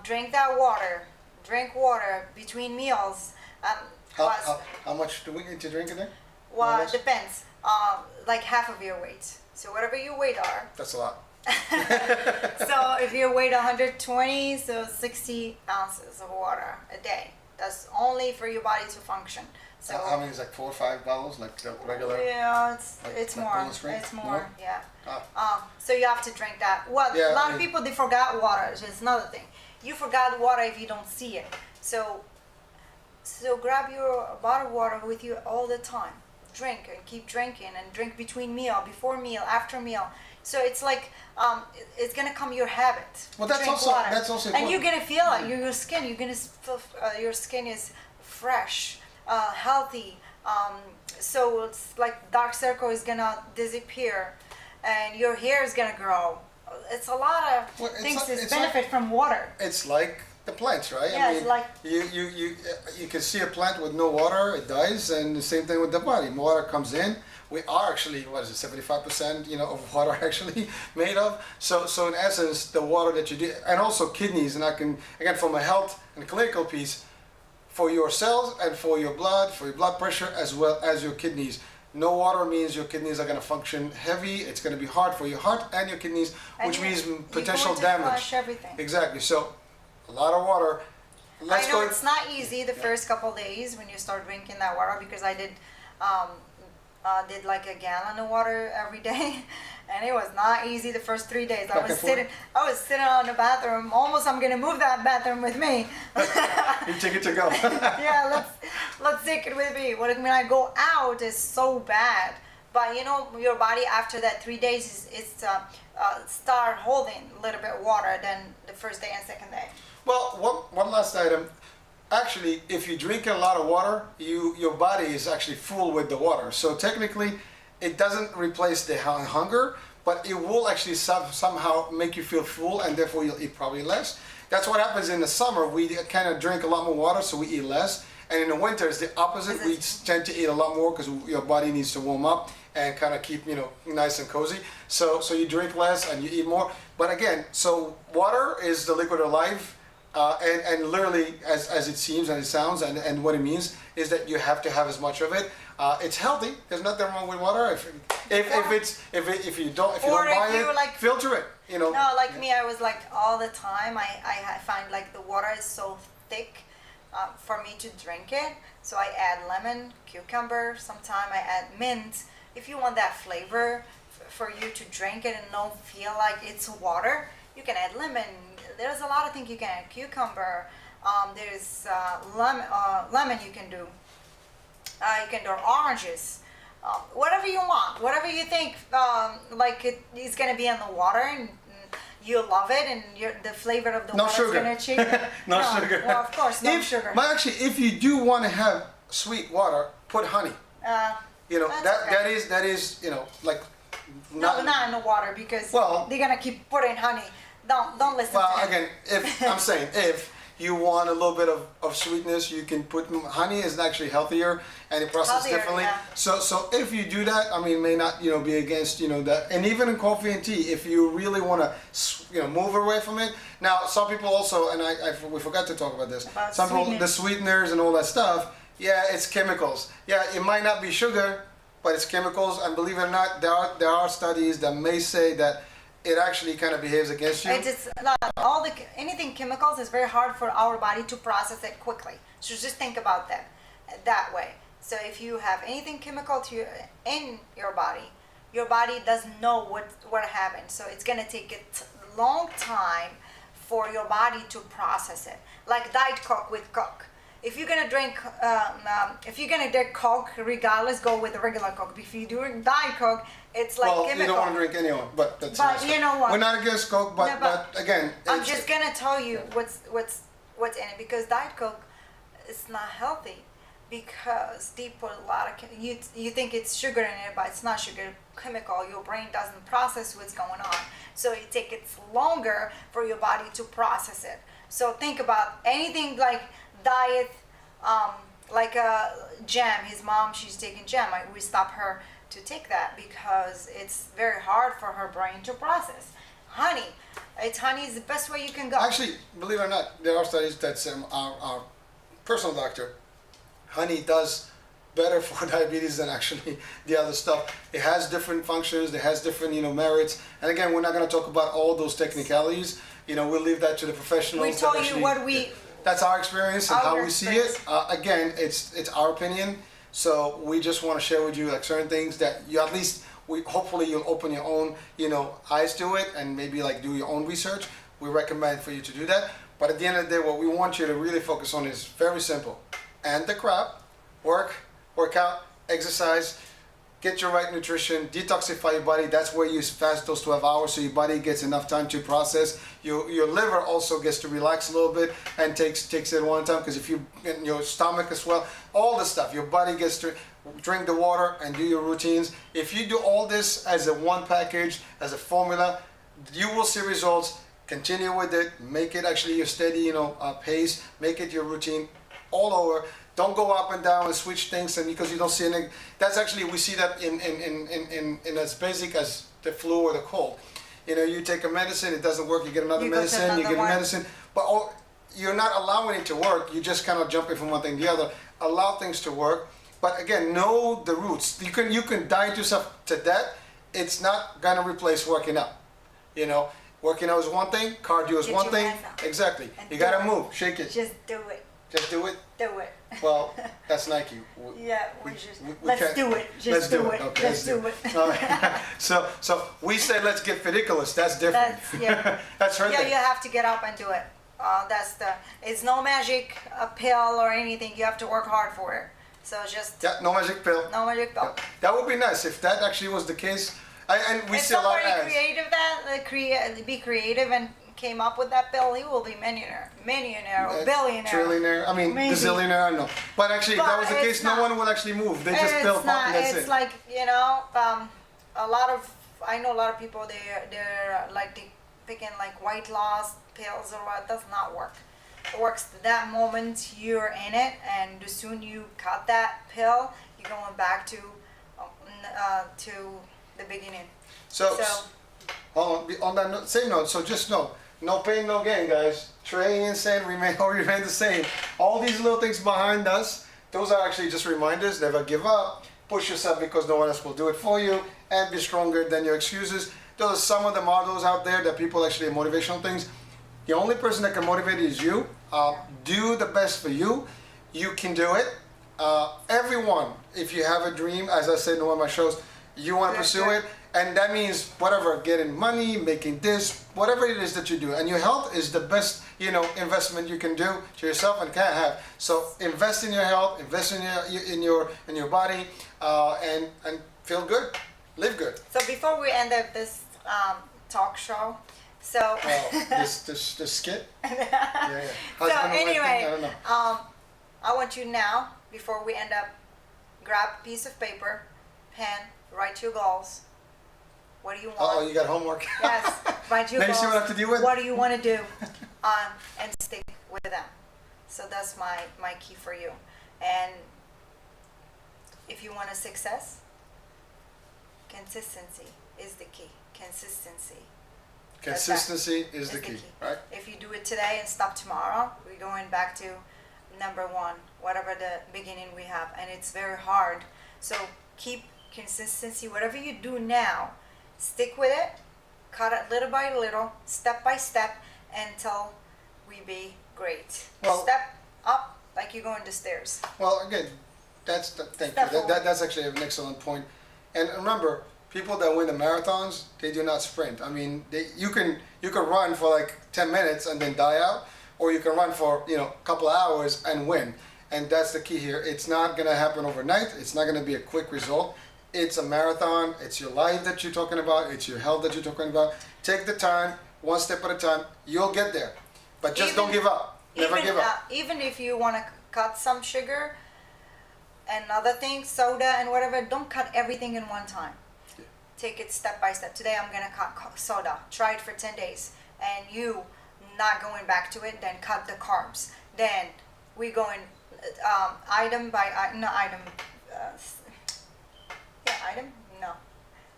Speaker 2: Drink that water. Drink water between meals.
Speaker 1: How much do we need to drink a day?
Speaker 2: Well, it depends. Like half of your weight. So whatever your weight are.
Speaker 1: That's a lot.
Speaker 2: So if your weight 120, so 60 ounces of water a day. That's only for your body to function. So
Speaker 1: How many is like 4 or 5 bottles, like the regular?
Speaker 2: yeah,
Speaker 1: like
Speaker 2: it's more.
Speaker 1: Poland Spring?
Speaker 2: It's more.
Speaker 1: More?
Speaker 2: Yeah.
Speaker 1: Ah.
Speaker 2: So you have to drink that. Well,
Speaker 1: Yeah,
Speaker 2: a lot
Speaker 1: I
Speaker 2: of
Speaker 1: mean-
Speaker 2: people they forgot water. It's another thing. You forgot water if you don't see it. So grab your bottle of water with you all the time. Drink and keep drinking and drink between meal, before meal, after meal. So it's like it's gonna come your habit.
Speaker 1: Well, that's
Speaker 2: Drink
Speaker 1: also-
Speaker 2: water.
Speaker 1: that's also
Speaker 2: and you're
Speaker 1: important.
Speaker 2: gonna feel it. Your skin. You're gonna feel your skin is fresh, healthy. So it's like dark circle is gonna disappear, and your hair is gonna grow. It's a lot of
Speaker 1: Well, it's
Speaker 2: things
Speaker 1: like-
Speaker 2: that
Speaker 1: it's
Speaker 2: benefit from water.
Speaker 1: It's like the plants, right?
Speaker 2: Yeah,
Speaker 1: I
Speaker 2: it's
Speaker 1: mean,
Speaker 2: like-
Speaker 1: you can see a plant with no water, it dies, and the same thing with the body. Water comes in. We are actually, what is it, 75%, you know, of water actually made of. So in essence, the water that you do, and also kidneys, and I can, again, from a health and clinical piece, for your cells and for your blood pressure, as well as your kidneys. No water means your kidneys are going to function heavy. It's going to be hard for your heart and your kidneys,
Speaker 2: And
Speaker 1: which means
Speaker 2: you're
Speaker 1: potential
Speaker 2: going to
Speaker 1: damage.
Speaker 2: flush everything.
Speaker 1: Exactly. So, a lot of water. Let's
Speaker 2: I know
Speaker 1: go.
Speaker 2: it's not easy the first couple days when you start drinking that water, because I did like a gallon of water every day, and it was not easy the first 3 days. I
Speaker 1: Back and forth?
Speaker 2: was sitting on the bathroom. Almost, I'm gonna move that bathroom with me.
Speaker 1: You take it to go.
Speaker 2: Yeah, let's take it with me. When I go out, it's so bad. But you know, your body after that 3 days it's start holding a little bit of water than the first day and second day.
Speaker 1: Well, one last item. Actually, if you drink a lot of water, your body is actually full with the water. So technically, it doesn't replace the hunger, but it will actually somehow make you feel full, and therefore you'll eat probably less. That's what happens in the summer. We kind of drink a lot more water, so we eat less. And in the winter, it's the opposite. We tend to eat a lot more because your body needs to warm up and kind of keep, you know, nice and cozy. So you drink less and you eat more. But again, so water is the liquid of life. And literally, as it seems and it sounds, and what it means is that you have to have as much of it. It's healthy. There's nothing wrong with water. If you don't buy it,
Speaker 2: like,
Speaker 1: filter it. You know.
Speaker 2: No, like me, I was like all the time. I find like the water is so thick for me to drink it. So I add lemon, cucumber. Sometimes I add mint. If you want that flavor for you to drink it and not feel like it's water, you can add lemon. There's a lot of things you can add. Cucumber. There's lemon you can do. You can do oranges. Whatever you want, whatever you think like it is going to be in the water and you love it and the flavor of the
Speaker 1: No
Speaker 2: water is
Speaker 1: sugar.
Speaker 2: going to change.
Speaker 1: No sugar.
Speaker 2: Well, of course, no
Speaker 1: If,
Speaker 2: sugar.
Speaker 1: but actually, if you do want to have sweet water, put honey. You know,
Speaker 2: That's okay.
Speaker 1: that is like
Speaker 2: No, not in the water because
Speaker 1: Well-
Speaker 2: they're going to keep putting honey. Don't listen
Speaker 1: well
Speaker 2: to them.
Speaker 1: again. If I'm saying if you want a little bit of sweetness, you can put honey is actually healthier and it processes
Speaker 2: Healthier,
Speaker 1: differently.
Speaker 2: yeah.
Speaker 1: So if you do that, I mean, may not be against that, and even in coffee and tea, if you really want to move away from it. Now, some people also, and we forgot to talk about this.
Speaker 2: About
Speaker 1: Some people,
Speaker 2: sweetening.
Speaker 1: the sweeteners and all that stuff. Yeah, it's chemicals. Yeah, it might not be sugar, but it's chemicals. And believe it or not, there are studies that may say that it actually kind of behaves against you.
Speaker 2: It is anything chemicals is very hard for our body to process it quickly. So just think about that way. So if you have anything chemical in your body doesn't know what happened. So it's gonna take a long time for your body to process it. Like Diet Coke with Coke. If you're gonna drink Coke, regardless, go with the regular Coke. If you do Diet Coke, it's like
Speaker 1: well,
Speaker 2: chemical.
Speaker 1: you don't want to drink anyone, but that's
Speaker 2: But you know what?
Speaker 1: We're not against Coke, but,
Speaker 2: No,
Speaker 1: but again,
Speaker 2: I'm
Speaker 1: it's-
Speaker 2: just gonna tell you what's in it because Diet Coke is not healthy because they put a lot of you think it's sugar in it, but it's not sugar. Chemical. Your brain doesn't process what's going on, so it takes longer for your body to process it. So think about anything like diet, like a jam. His mom, she's taking jam. We stop her to take that because it's very hard for her brain to process. Honey is the best way you can go.
Speaker 1: actually, believe it or not, there are studies that say our personal doctor, honey does better for diabetes than actually the other stuff. It has different functions. It has different merits. And again, we're not going to talk about all those technicalities. We'll leave that to the professionals.
Speaker 2: We
Speaker 1: that
Speaker 2: told you
Speaker 1: actually-
Speaker 2: what we.
Speaker 1: That's our experience and
Speaker 2: Our
Speaker 1: how we see it.
Speaker 2: experience.
Speaker 1: Again, it's our opinion, so we just want to share with you like certain things that you at least hopefully you'll open your own eyes to it and maybe like do your own research. We recommend for you to do that. But at the end of the day, what we want you to really focus on is very simple: and the crap, work out, exercise. Get your right nutrition, detoxify your body. That's where you fast those 12 hours so your body gets enough time to process. Your liver also gets to relax a little bit and takes it one time because if your stomach as well, all the stuff, your body gets to drink the water and do your routines. If you do all this as a one package, as a formula, you will see results. Continue with it. Make it actually your steady, pace. Make it your routine all over. Don't go up and down and switch things, and because you don't see any. That's actually we see that in as basic as the flu or the cold. You take a medicine, it doesn't work. You get another
Speaker 2: You go to
Speaker 1: medicine, you
Speaker 2: another
Speaker 1: get
Speaker 2: one.
Speaker 1: medicine, but you're not allowing it to work. You just kind of jumping from one thing to the other. Allow things to work, but again, know the roots. You can diet yourself to death. It's not gonna replace working out. Working out is one thing. Cardio is
Speaker 2: Get
Speaker 1: one
Speaker 2: your
Speaker 1: thing.
Speaker 2: hands up.
Speaker 1: Exactly.
Speaker 2: And
Speaker 1: You
Speaker 2: do
Speaker 1: gotta
Speaker 2: it.
Speaker 1: move, shake it.
Speaker 2: Just do it.
Speaker 1: Just do it.
Speaker 2: Do it.
Speaker 1: Well, that's Nike.
Speaker 2: Yeah,
Speaker 1: we
Speaker 2: let's
Speaker 1: can't-
Speaker 2: do it. Just
Speaker 1: let's
Speaker 2: do it.
Speaker 1: Okay,
Speaker 2: Let's do it.
Speaker 1: All right. So we say let's get Fiticulous. That's different. That's her
Speaker 2: Yeah,
Speaker 1: thing.
Speaker 2: you have to get up and do it. It's no magic pill or anything. You have to work hard for it. So just
Speaker 1: Yeah, no magic pill.
Speaker 2: no magic pill.
Speaker 1: Yeah. That would be nice if that actually was the case. And we
Speaker 2: If
Speaker 1: see a lot of
Speaker 2: somebody
Speaker 1: ads.
Speaker 2: creative be creative and came up with that pill, he will be millionaire or billionaire.
Speaker 1: Trillionaire. I mean,
Speaker 2: Maybe.
Speaker 1: gazillionaire. I don't know. But actually, if that
Speaker 2: But
Speaker 1: was the
Speaker 2: it's
Speaker 1: case, no
Speaker 2: not.
Speaker 1: one would actually move. They just
Speaker 2: It's
Speaker 1: pill pop
Speaker 2: not.
Speaker 1: and that's
Speaker 2: It's
Speaker 1: it.
Speaker 2: like I know a lot of people. They're like they picking like white loss pills or what. Does not work. It works that moment you're in it, and the soon you cut that pill, you're going back to the beginning.
Speaker 1: So, hold on that same note. So just know, no pain, no gain, guys. Training and saying remain the same. All these little things behind us, those are actually just reminders. Never give up. Push yourself because no one else will do it for you, and be stronger than your excuses. Those are some of the models out there that people actually motivational things. The only person that can motivate you is you. Do the best for you. You can do it. Everyone, if you have a dream, as I said in one of my shows, you want to pursue it. And that means whatever, getting money, making this, whatever it is that you do. And your health is the best, investment you can do to yourself and can't have. So invest in your health, invest in your body, and feel good, live good.
Speaker 2: So before we end up this talk show, so
Speaker 1: This skit. Yeah.
Speaker 2: so anyway,
Speaker 1: I don't know.
Speaker 2: I want you now, before we end up, grab a piece of paper, pen, write your goals. What do you want?
Speaker 1: Oh, you got homework.
Speaker 2: Yes, write your
Speaker 1: Now you
Speaker 2: goals.
Speaker 1: see what I have to deal with?
Speaker 2: What do you want to do? And stick with them. So that's my key for you. And if you want a success, consistency is the key. Consistency.
Speaker 1: Consistency is the key, right?
Speaker 2: If you do it today and stop tomorrow, we're going back to number one, whatever the beginning we have. And it's very hard. So keep consistency. Whatever you do now, stick with it. Cut it little by little, step by step, until we be great.
Speaker 1: Well,
Speaker 2: step up like you're going the stairs.
Speaker 1: Well, again, thank you. That's actually an excellent point. And remember, people that win the marathons, they do not sprint. I mean, you can run for like 10 minutes and then die out, or you can run for a couple of hours and win. And that's the key here. It's not gonna happen overnight. It's not gonna be a quick result. It's a marathon. It's your life that you're talking about. It's your health that you're talking about. Take the time, one step at a time. You'll get there, but just don't give up. Never give up.
Speaker 2: Even if you want to cut some sugar and other things, soda and whatever, don't cut everything in one time. Yeah. Take it step by step. Today I'm gonna cut soda. Try it for 10 days, and you not going back to it. Then cut the carbs. Then we going item by item. Item? No,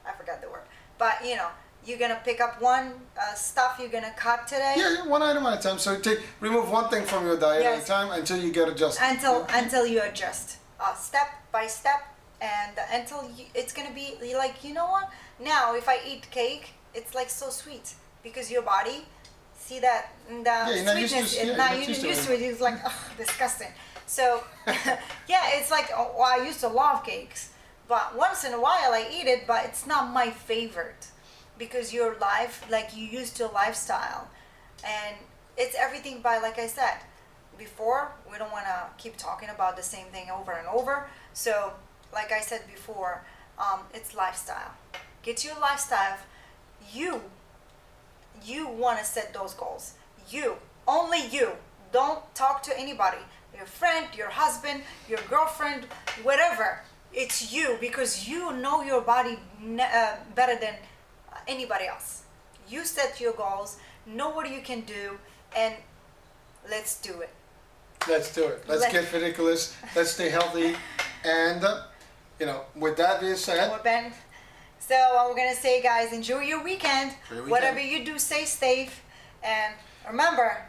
Speaker 2: I forgot the word. But you're gonna pick up one stuff you're gonna cut today.
Speaker 1: Yeah, one item at a time. So remove one thing from your diet at a time until you get adjusted.
Speaker 2: Until you adjust, step by step, and until it's gonna be like, you know what? Now, if I eat cake, it's like so sweet because your body see that sweetness. You're used to it. It's like, ugh, disgusting. So it's like, I used to love cakes. But once in a while I eat it, but it's not my favorite because your life, like you used to a lifestyle, and it's everything by, like I said before, we don't want to keep talking about the same thing over and over. So like I said before, it's lifestyle. Get your lifestyle. You want to set those goals. Only you. Don't talk to anybody. Your friend, your husband, your girlfriend, whatever. It's you, because you know your body better than anybody else. You set your goals, know what you can do, and let's do it.
Speaker 1: Let's do it. Let's get Fiticulous. Let's stay healthy. And, with that being said.
Speaker 2: So we're going to say, guys, enjoy your weekend. Whatever you do, stay safe. And remember.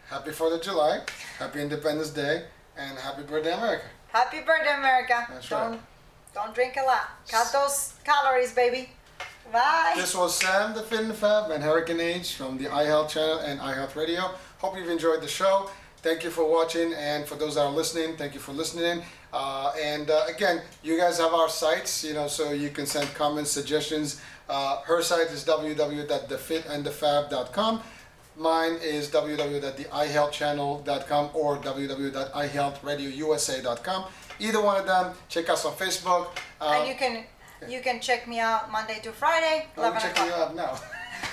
Speaker 1: Happy 4th of July. Happy Independence Day. And happy birthday, America.
Speaker 2: Happy birthday, America.
Speaker 1: That's right.
Speaker 2: Don't drink a lot. Cut those calories, baby. Bye.
Speaker 1: This was Sam, the Fit and Fab, and Hurricane Age from the iHealth channel and iHealth Radio. Hope you've enjoyed the show. Thank you for watching, and for those that are listening, thank you for listening. Again, you guys have our sites, so you can send comments, suggestions. Her site is www.thefitandthefab.com. Mine is www.theihealthchannel.com or www.ihealthradiousa.com. Either one of them. Check us on Facebook.
Speaker 2: And you can check me out Monday to Friday, 11 o'clock.
Speaker 1: Check you out now.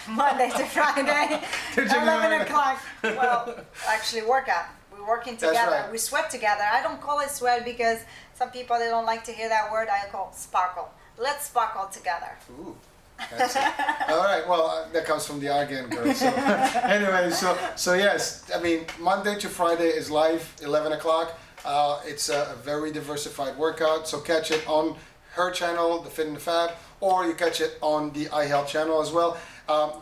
Speaker 2: Monday to Friday, 11 o'clock. Well, actually workout. We're working together.
Speaker 1: That's right.
Speaker 2: We sweat together. I don't call it sweat because some people, they don't like to hear that word. I call it sparkle. Let's sparkle together.
Speaker 1: Ooh. That's it. All right. Well, that comes from the Argan girl. So anyway, so yes, I mean, Monday to Friday is live, 11 o'clock. It's a very diversified workout. So catch it on her channel, The Fit and the Fab, or you catch it on the iHealth channel as well.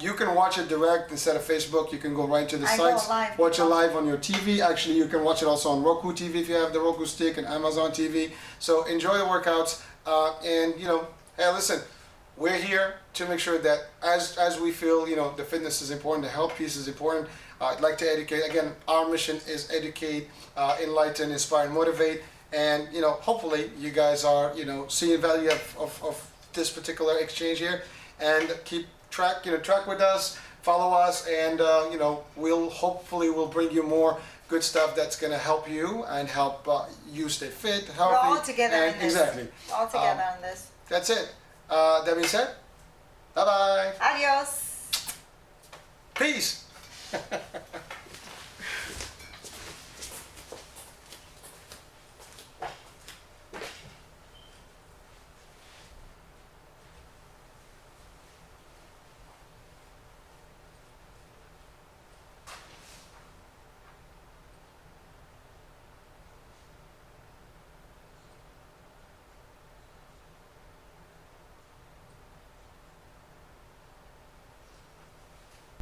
Speaker 1: You can watch it direct instead of Facebook. You can go right to the sites, watch it live on your TV. Actually, you can watch it also on Roku TV if you have the Roku stick, and Amazon TV. So enjoy the workouts, and hey, listen. We're here to make sure that as we feel, the fitness is important, the health piece is important. I'd like to educate. Again, our mission is educate, enlighten, inspire, motivate. And, hopefully you guys are, seeing value of this particular exchange here, and keep track with us, follow us, and we'll hopefully bring you more good stuff that's going to help you and help you stay fit, healthy.
Speaker 2: We're all together
Speaker 1: and
Speaker 2: in this.
Speaker 1: Exactly.
Speaker 2: All together on this.
Speaker 1: That's it. That being said, bye bye.
Speaker 2: Adios.
Speaker 1: Peace.